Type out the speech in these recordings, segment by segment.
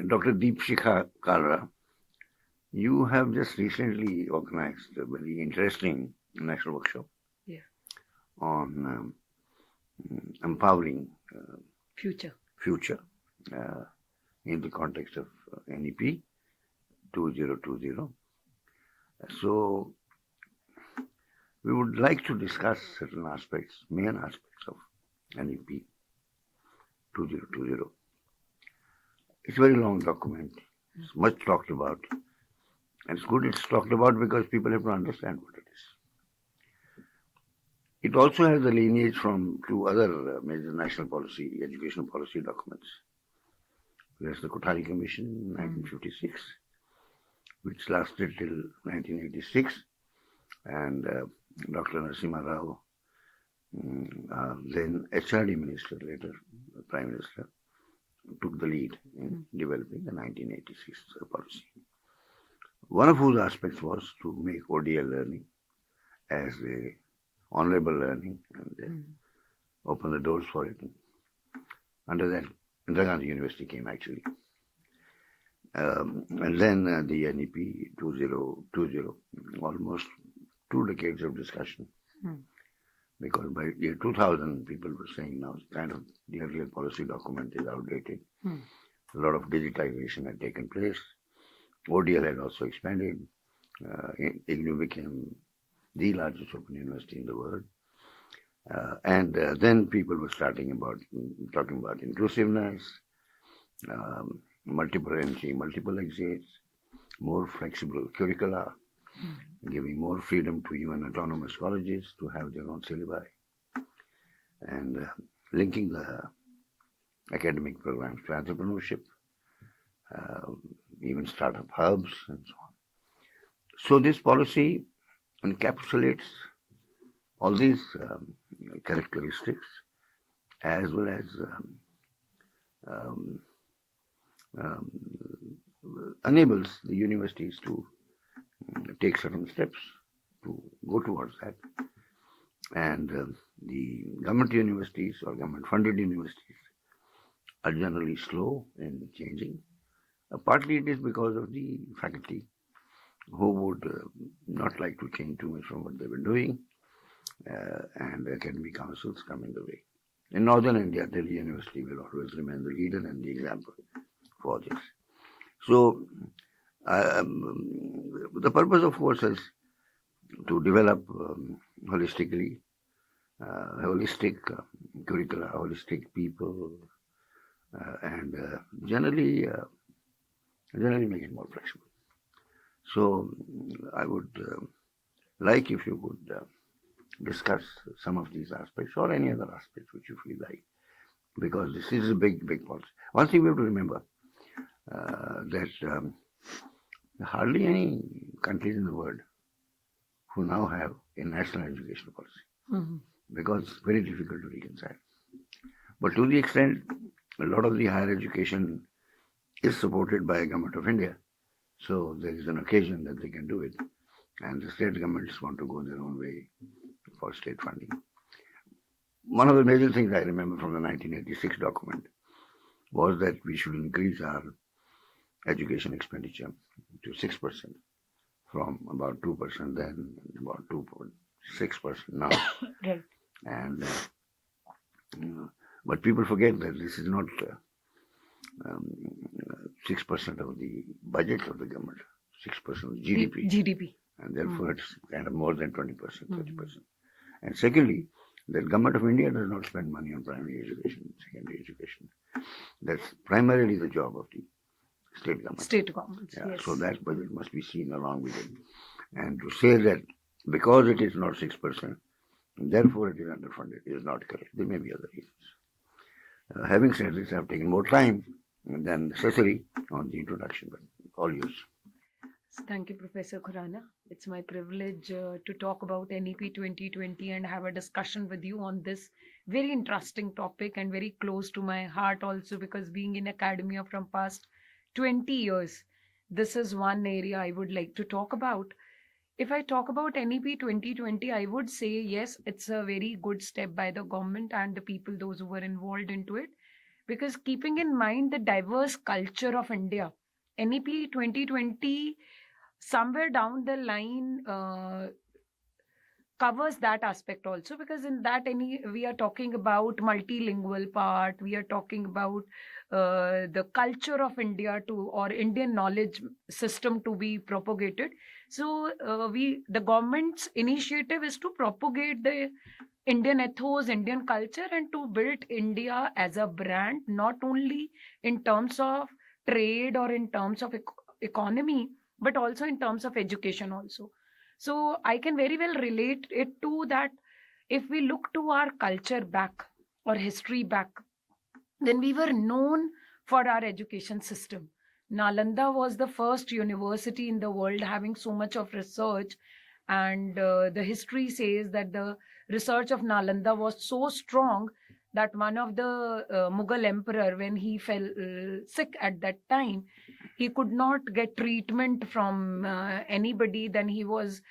Dr. Deepshikha Kalra, you have just recently organized a very interesting national workshop Yeah. on empowering Future. future uh, in the context of NEP 2020. So, we would like to discuss certain aspects, main aspects of NEP 2020. It's a very long document. It's much talked about. And it's good it's talked about because people have to understand what it is. It also has a lineage from two other major national policy, education policy documents. There's the Kothari Commission in 1956, which lasted till 1986, and Dr. Narasimha Rao, then HRD minister, later Prime Minister, took the lead in developing the 1986 policy. One of whose aspects was to make ODL learning as a honorable learning and open the doors for it. Under that, Indira Gandhi University came actually. And then the NEP 2020, almost 2 decades of discussion. Because by year 2000, people were saying now kind of the earlier policy document is outdated. A lot of digitization had taken place. ODL had also expanded. IGNU became the largest open university in the world. And then people were talking about inclusiveness, multiple entry, multiple exits, more flexible curricula, giving more freedom to even autonomous colleges to have their own syllabi, and linking the academic programs to entrepreneurship, even startup hubs, and so on. So this policy encapsulates all these characteristics as well as enables the universities to take certain steps to go towards that. And the government universities or government-funded universities are generally slow in changing. Partly it is because of the faculty who would not like to change too much from what they've been doing, and academic councils come in the way. In northern India, Delhi University will always remain the leader and the example for this. So, the purpose, of course, is to develop holistic curricula, holistic people, and generally make it more flexible. So, I would like if you would discuss some of these aspects or any other aspects which you feel like, because this is a big policy. One thing we have to remember that hardly any countries in the world who now have a national education policy, because it's very difficult to reconcile. But to the extent a lot of the higher education is supported by the Government of India, so there is an occasion that they can do it, and the state governments want to go their own way for state funding. One of the major things I remember from the 1986 document was that we should increase our education expenditure to 6% from about 2% then, about 2.6% now. Right. And but people forget that this is not 6% of the budget of the government, 6% of GDP. And therefore it's kind of more than 20%, 30%. And secondly, the government of India does not spend money on primary education, secondary education. That's primarily the job of the state government. State governments, Yeah, yes. so that budget must be seen along with it. And to say that because it is not 6%, therefore it is underfunded is not correct. There may be other reasons. Having said this, I have taken more time than necessary on the introduction, but all yours. Thank you, Professor Khurana. It's my privilege to talk about NEP 2020 and have a discussion with you on this very interesting topic and very close to my heart also, because being in academia from past 20 years, this is one area I would like to talk about. If I talk about NEP 2020, I would say yes, it's a very good step by the government and the people, those who were involved into it. because keeping in mind the diverse culture of India, NEP 2020 somewhere down the line covers that aspect also, because in that any we are talking about multilingual part, we are talking about the culture of India to, or Indian knowledge system to be propagated. So we the government's initiative is to propagate the Indian ethos, Indian culture, and to build India as a brand, not only in terms of trade or in terms of economy, but also in terms of education also. So I can very well relate it to that. If we look to our culture back or history back, then we were known for our education system. Nalanda was the first university in the world having so much of research, and the history says that the research of Nalanda was so strong that one of the Mughal emperor, when he fell sick at that time, he could not get treatment from anybody. Then he was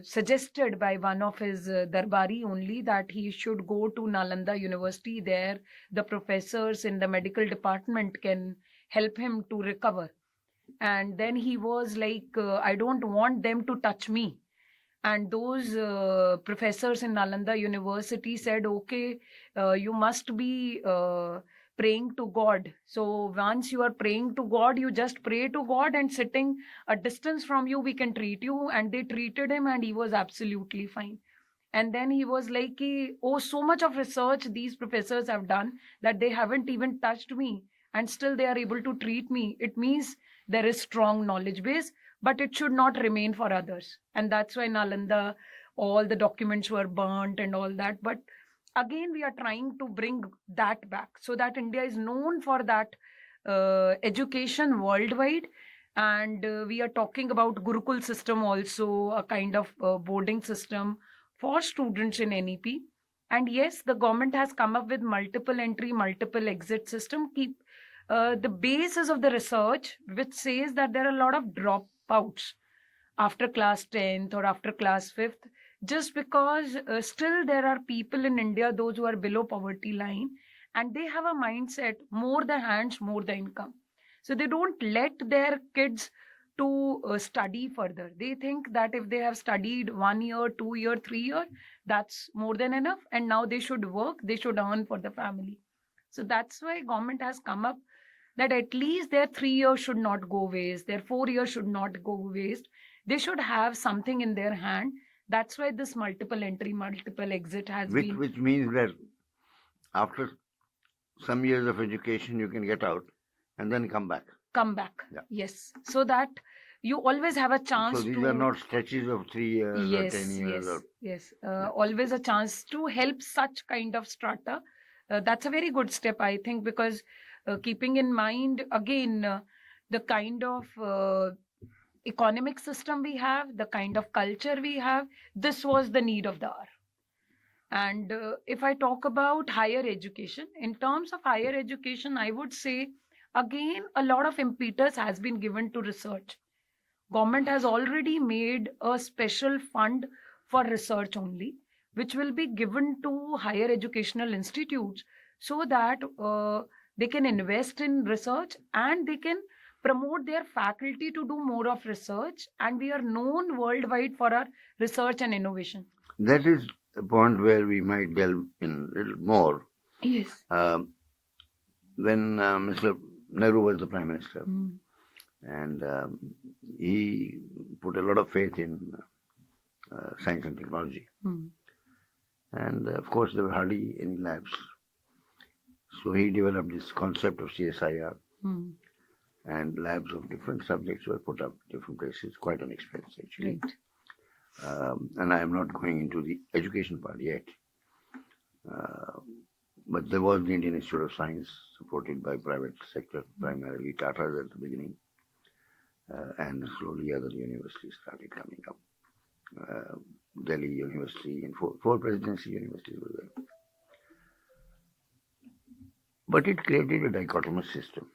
suggested by one of his darbari only that he should go to Nalanda University. There the professors in the medical department can help him to recover. And then he was like, I don't want them to touch me. And those professors in Nalanda University said, okay, you must be praying to God. So once you are praying to God, you just pray to God, and sitting a distance from you, we can treat you. And they treated him, and he was absolutely fine. And then he was like, oh, so much of research these professors have done that they haven't even touched me, and still they are able to treat me. It means there is strong knowledge base, but it should not remain for others. And that's why Nalanda, all the documents were burnt and all that. But again, we are trying to bring that back so that India is known for that education worldwide. And we are talking about Gurukul system also, a kind of boarding system for students in NEP. And yes, the government has come up with multiple entry, multiple exit system. Keep the basis of the research, which says that there are a lot of dropouts after class 10th or after class 5th, just because still there are people in India, those who are below poverty line, and they have a mindset, more the hands, more the income. So they don't let their kids to study further. They think that if they have studied 1 year, 2 year, 3 year, that's more than enough, and now they should work, they should earn for the family. So that's why government has come up that at least their 3 years should not go waste, their 4 years should not go waste. They should have something in their hand. That's why this multiple entry, multiple exit has been Which means that after some years of education, you can get out and then come back. come back. Yeah. Yes. So that you always have a chance So these to. are not stretches of 3 years or Yes, 10 years. yes, Or, yes. Yeah. Always a chance to help such kind of strata. That's a very good step, I think, because keeping in mind again the kind of economic system we have, the kind of culture we have, this was the need of the hour. And if I talk about higher education, in terms of higher education, I would say again a lot of impetus has been given to research. Government has already made a special fund for research only, which will be given to higher educational institutes so that they can invest in research and they can promote their faculty to do more of research, and we are known worldwide for our research and innovation. that is a point where we might delve in a little more. Yes. When Mr. Nehru was the Prime Minister, Mm. and he put a lot of faith in science and technology. Mm. And of course, there were hardly any labs. So he developed this concept of CSIR, Mm. and labs of different subjects were put up different places, quite an expense actually. Right. And I am not going into the education part yet. But there was the Indian Institute of Science, supported by private sector, primarily Tata's at the beginning, and slowly other universities started coming up. Delhi University and four presidency universities were there. But it created a dichotomous system.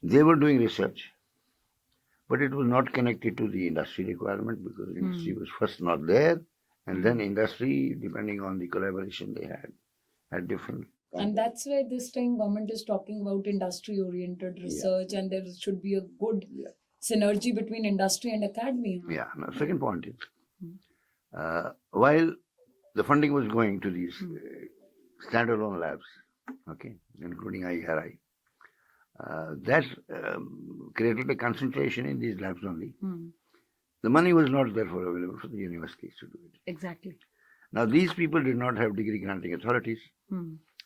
They were doing research, but it was not connected to the industry requirement, because industry was first not there, and then industry, depending on the collaboration they had different And that's where this time government is talking about industry oriented research, and there should be a good synergy between industry and academia. Yeah. Now, second point is, while the funding was going to these standalone labs, okay, including IRI, that created a concentration in these labs only. The money was not therefore available for the universities to do it. Exactly. Now, these people did not have degree granting authorities.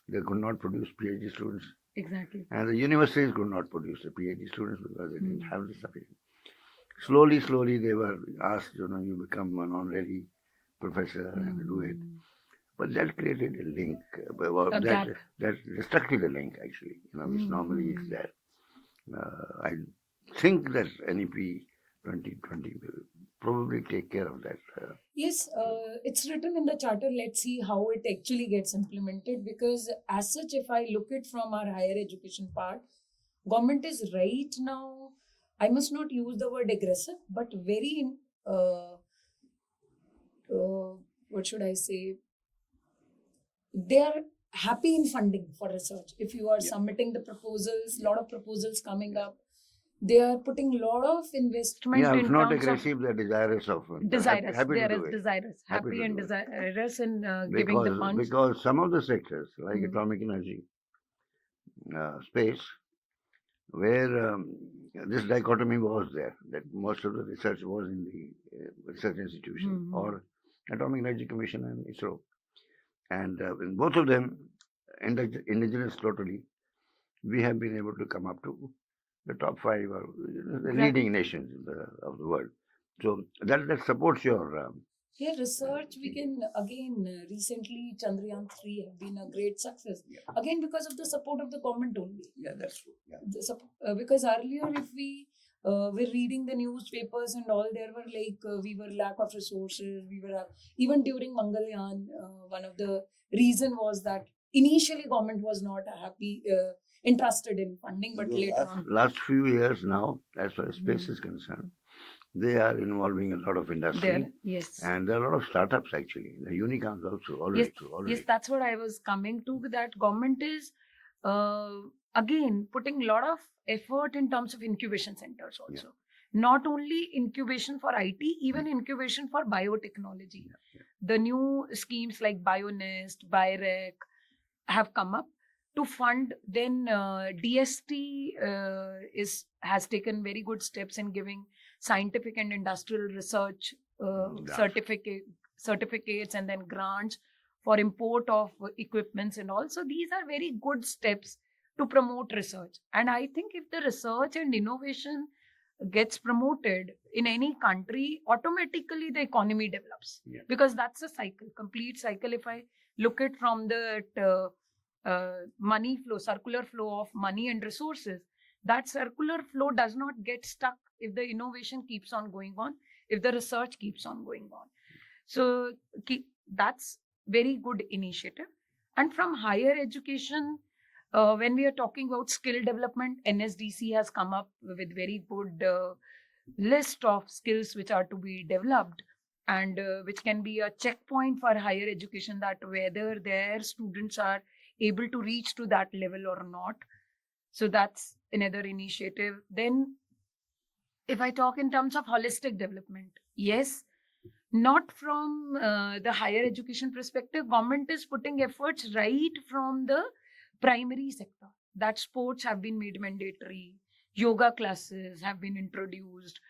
They could not produce PhD students. Exactly. And the universities could not produce the PhD students because they didn't have the sufficient. Slowly, they were asked, you become an honorary professor and do it. But that created a link. That destructed the link, actually, which normally is there. I think that NEP 2020 will probably take care of that. Yes, it's written in the charter. Let's see how it actually gets implemented, because as such, if I look at from our higher education part, government is right now, I must not use the word aggressive, but very, what should I say? They are happy in funding for research. If you are submitting the proposals, lot of proposals coming up, they are putting a lot of investment. Yeah, if in not terms aggressive, they're desirous of. Desirous. Happy They to are do it. desirous. Happy and desirous in giving Because, the funds. because some of the sectors, like atomic energy, space, where this dichotomy was there, that most of the research was in the research institution or Atomic Energy Commission and ISRO. And in both of them, indigenous totally, we have been able to come up to the top 5 or the leading nations of the world. So that supports your. Research, we can again, recently Chandrayaan 3 have been a great success. Again, because of the support of the government only. Yeah, that's true. Yeah. Because earlier, if we were reading the newspapers and all, there were we were lack of resources. We were even during Mangalyaan, one of the reason was that initially government was not happy, interested in funding, but later on. Last few years now, as far as space is concerned, they are involving a lot of industry. Yes. And there are a lot of startups actually. The unicorns also already. Yes, that's what I was coming to. That government is again putting a lot of effort in terms of incubation centers also. Not only incubation for IT, even incubation for biotechnology. The new schemes like BioNest, BioRec have come up to fund. Then DST has taken very good steps in giving scientific and industrial research certificates and then grants for import of equipments and all. So these are very good steps to promote research. And I think if the research and innovation gets promoted in any country, automatically the economy develops. Because that's a cycle, complete cycle. If I look at from the money flow, circular flow of money and resources, that circular flow does not get stuck if the innovation keeps on going on, if the research keeps on going on. So that's very good initiative. And from higher education, when we are talking about skill development, NSDC has come up with very good list of skills which are to be developed, and which can be a checkpoint for higher education, that whether their students are able to reach to that level or not. So that's another initiative. Then if I talk in terms of holistic development, yes, not from the higher education perspective, government is putting efforts right from the primary sector, that sports have been made mandatory, yoga classes have been introduced,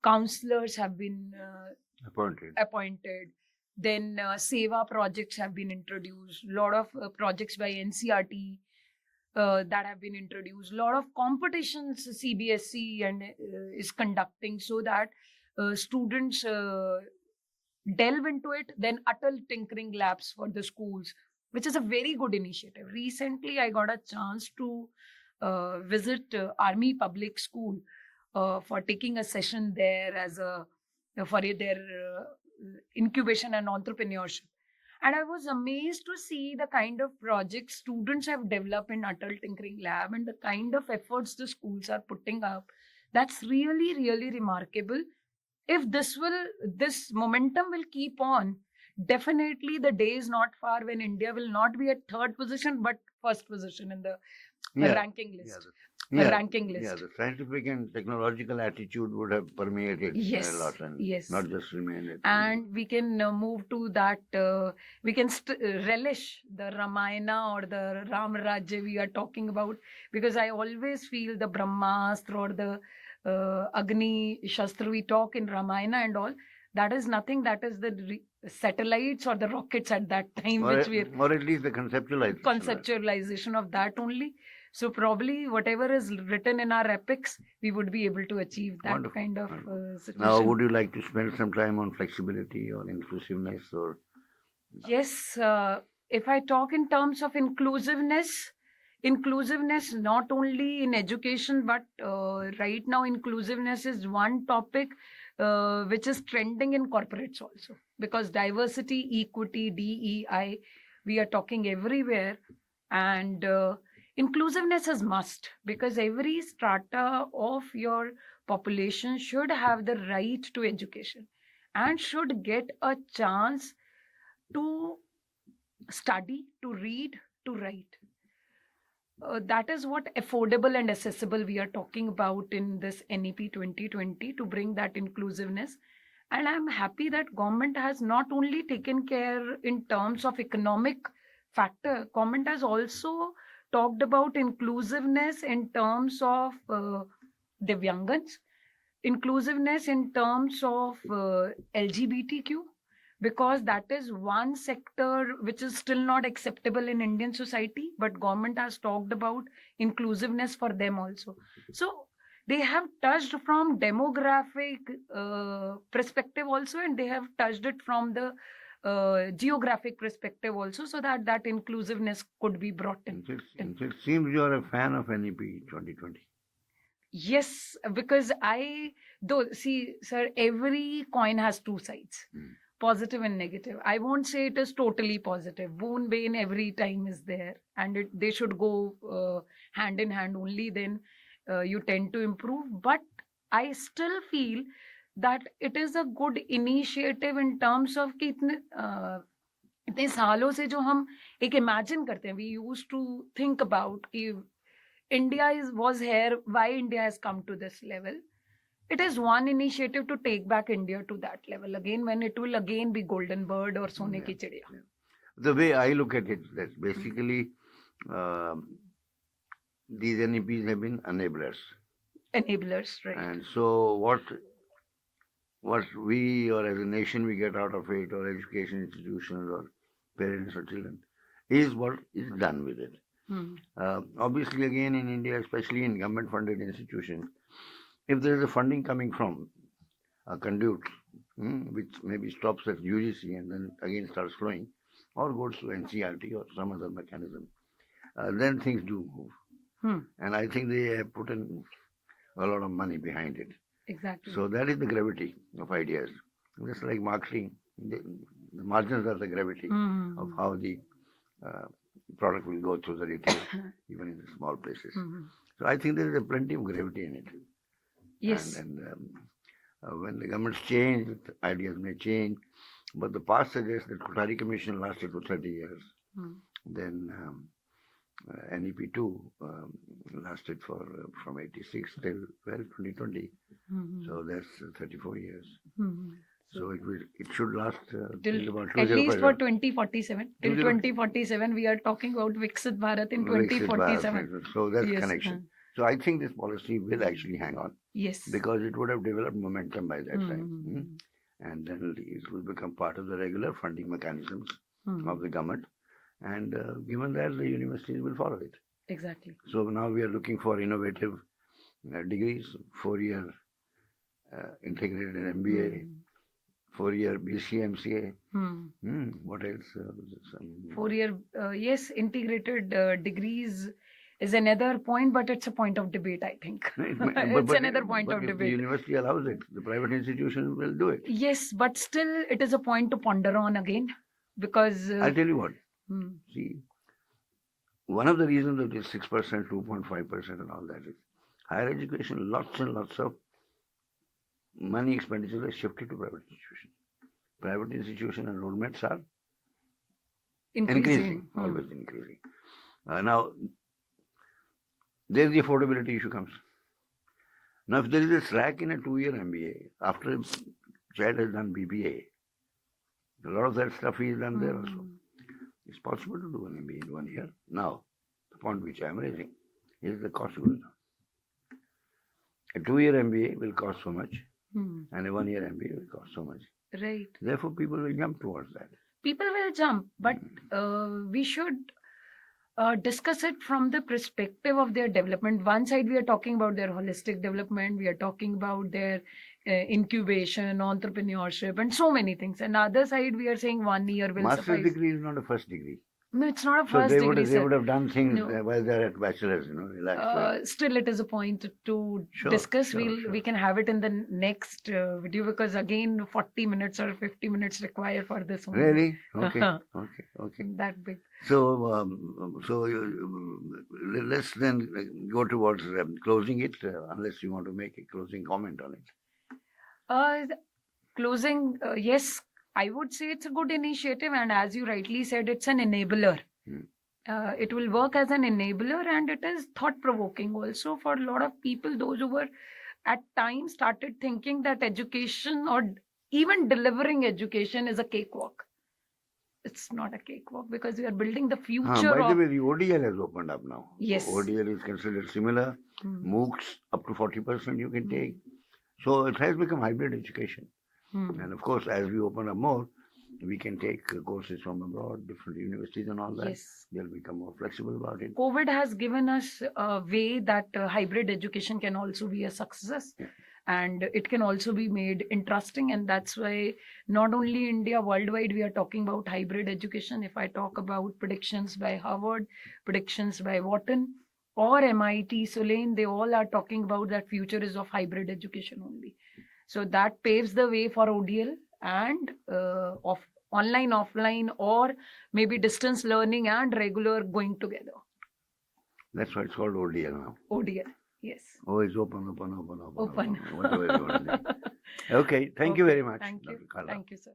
counselors have been appointed. Then Seva projects have been introduced, a lot of projects by NCRT that have been introduced, a lot of competitions CBSE and is conducting, so that students delve into it. Then Atal Tinkering Labs for the schools, which is a very good initiative. Recently, I got a chance to visit Army Public School for taking a session there as for their incubation and entrepreneurship. And I was amazed to see the kind of projects students have developed in Atal Tinkering Lab and the kind of efforts the schools are putting up. That's really, really remarkable. If this momentum will keep on, definitely the day is not far when India will not be at third position, but first position in the Yeah, ranking yeah, list. yeah, Ranking yeah. list. The scientific and technological attitude would have permeated a Yes, lot and yes. not just remained. And we can move to that. We can relish the Ramayana or the Ram Rajya we are talking about, because I always feel the Brahmastra or the Agni Shastra we talk in Ramayana and all. That is nothing. That is the satellites or the rockets at that time, which we or at least the conceptualization. conceptualization of that only. So probably whatever is written in our epics, we would be able to achieve that Wonderful, kind of wonderful. situation. Now, would you like to spend some time on flexibility or inclusiveness or? Yes, if I talk in terms of inclusiveness, inclusiveness not only in education, but right now inclusiveness is one topic which is trending in corporates also, because diversity, equity, DEI, we are talking everywhere, and inclusiveness is must, because every strata of your population should have the right to education and should get a chance to study, to read, to write. That is what affordable and accessible we are talking about in this NEP 2020, to bring that inclusiveness. And I'm happy that government has not only taken care in terms of economic factor, government has also talked about inclusiveness in terms of Divyangans, inclusiveness in terms of LGBTQ, because that is one sector which is still not acceptable in Indian society, but government has talked about inclusiveness for them also. So they have touched from demographic perspective also, and they have touched it from the geographic perspective also, so that that inclusiveness could be brought in. It seems you are a fan of NEP 2020. Yes, because see, sir, every coin has two sides, positive and negative. I won't say it is totally positive. Boon bane every time is there, and they should go hand in hand. Only then you tend to improve. But I still feel that it is a good initiative in terms of कि इतने सालों से जो हम एक imagine करते हैं, we used to think about कि India was here, why India has come to this level. It is one initiative to take back India to that level again, when it will again be golden bird or sone ki chidiya. Yeah. The way I look at it, that basically these NEPs have been enablers. Enablers, right. And so what we or as a nation we get out of it, or education institutions or parents or children, is what is done with it. Obviously, again in India, especially in government-funded institutions, if there is a funding coming from a conduit, which maybe stops at UGC and then again starts flowing, or goes to NCRT or some other mechanism, then things do move. And I think they have put in a lot of money behind it. Exactly. So that is the gravity of ideas. Just like marketing, the margins are the gravity of how the product will go through the retail, even in the small places. So I think there is plenty of gravity in it. Yes. And when the governments change, ideas may change. But the past suggests that Kothari Commission lasted for 30 years. Then NEP 2 lasted for from 86 till 2020. So that's 34 years. So it should last till about at least for 2047. Till 2047, we are talking about Viksit Bharat in 2047. So that's connection. So I think this policy will actually hang on. Yes. Because it would have developed momentum by that time. And then it will become part of the regular funding mechanisms of the government. And given that, the universities will follow it. Exactly. So now we are looking for innovative degrees, 4-year integrated MBA, 4-year BCMCA. What else? 4-year, yes, integrated degrees is another point, but it's a point of debate, I think. It's another point of if debate. The university allows it. The private institution will do it. Yes, but still it is a point to ponder on again, because... I'll tell you what. See, one of the reasons that is 6%, 2.5% and all that is higher education, lots and lots of money expenditure is shifted to private institutions. Private institution enrollments are increasing, always increasing. Now, there's the affordability issue comes. Now, if there is a slack in a 2-year MBA, after a child has done BBA, a lot of that stuff is done there also. It's possible to do an MBA in 1 year. Now, the point which I'm raising is the cost goes down. A 2-year MBA will cost so much, and a 1-year MBA will cost so much. Right. Therefore, people will jump towards that. People will jump, but we should discuss it from the perspective of their development. One side, we are talking about their holistic development. We are talking about their incubation, entrepreneurship, and so many things. And the other side, we are saying 1 year will Master's suffice. degree is not a first degree. No, it's not a So first they degree, they would have done things No. while they're at bachelor's, relax. Still, it is a point to Sure, discuss. sure. We can have it in the next video, because again 40 minutes or 50 minutes required for this one. Really? Okay, okay. That big. So, let's then go towards closing it, unless you want to make a closing comment on it. Closing, yes, I would say it's a good initiative, and as you rightly said, it's an enabler. It will work as an enabler, and it is thought-provoking also for a lot of people, those who were at times started thinking that education or even delivering education is a cakewalk. It's not a cakewalk, because we are building the future. By the way, the ODL has opened up now. Yes. ODL is considered similar. MOOCs up to 40% you can take. So it has become hybrid education. And of course, as we open up more, we can take courses from abroad, different universities and all that. Yes. They'll become more flexible about it. COVID has given us a way that hybrid education can also be a success. Yeah. And it can also be made interesting. And that's why not only India, worldwide, we are talking about hybrid education. If I talk about predictions by Harvard, predictions by Wharton, or MIT, Salient, they all are talking about that future is of hybrid education only. So that paves the way for ODL and of online, offline, or maybe distance learning and regular going together. That's why it's called ODL now. ODL, yes. Oh, it's open. Open. Whatever you want to do. Okay, thank you very much. Thank you. Dr. Kala. Thank you, sir.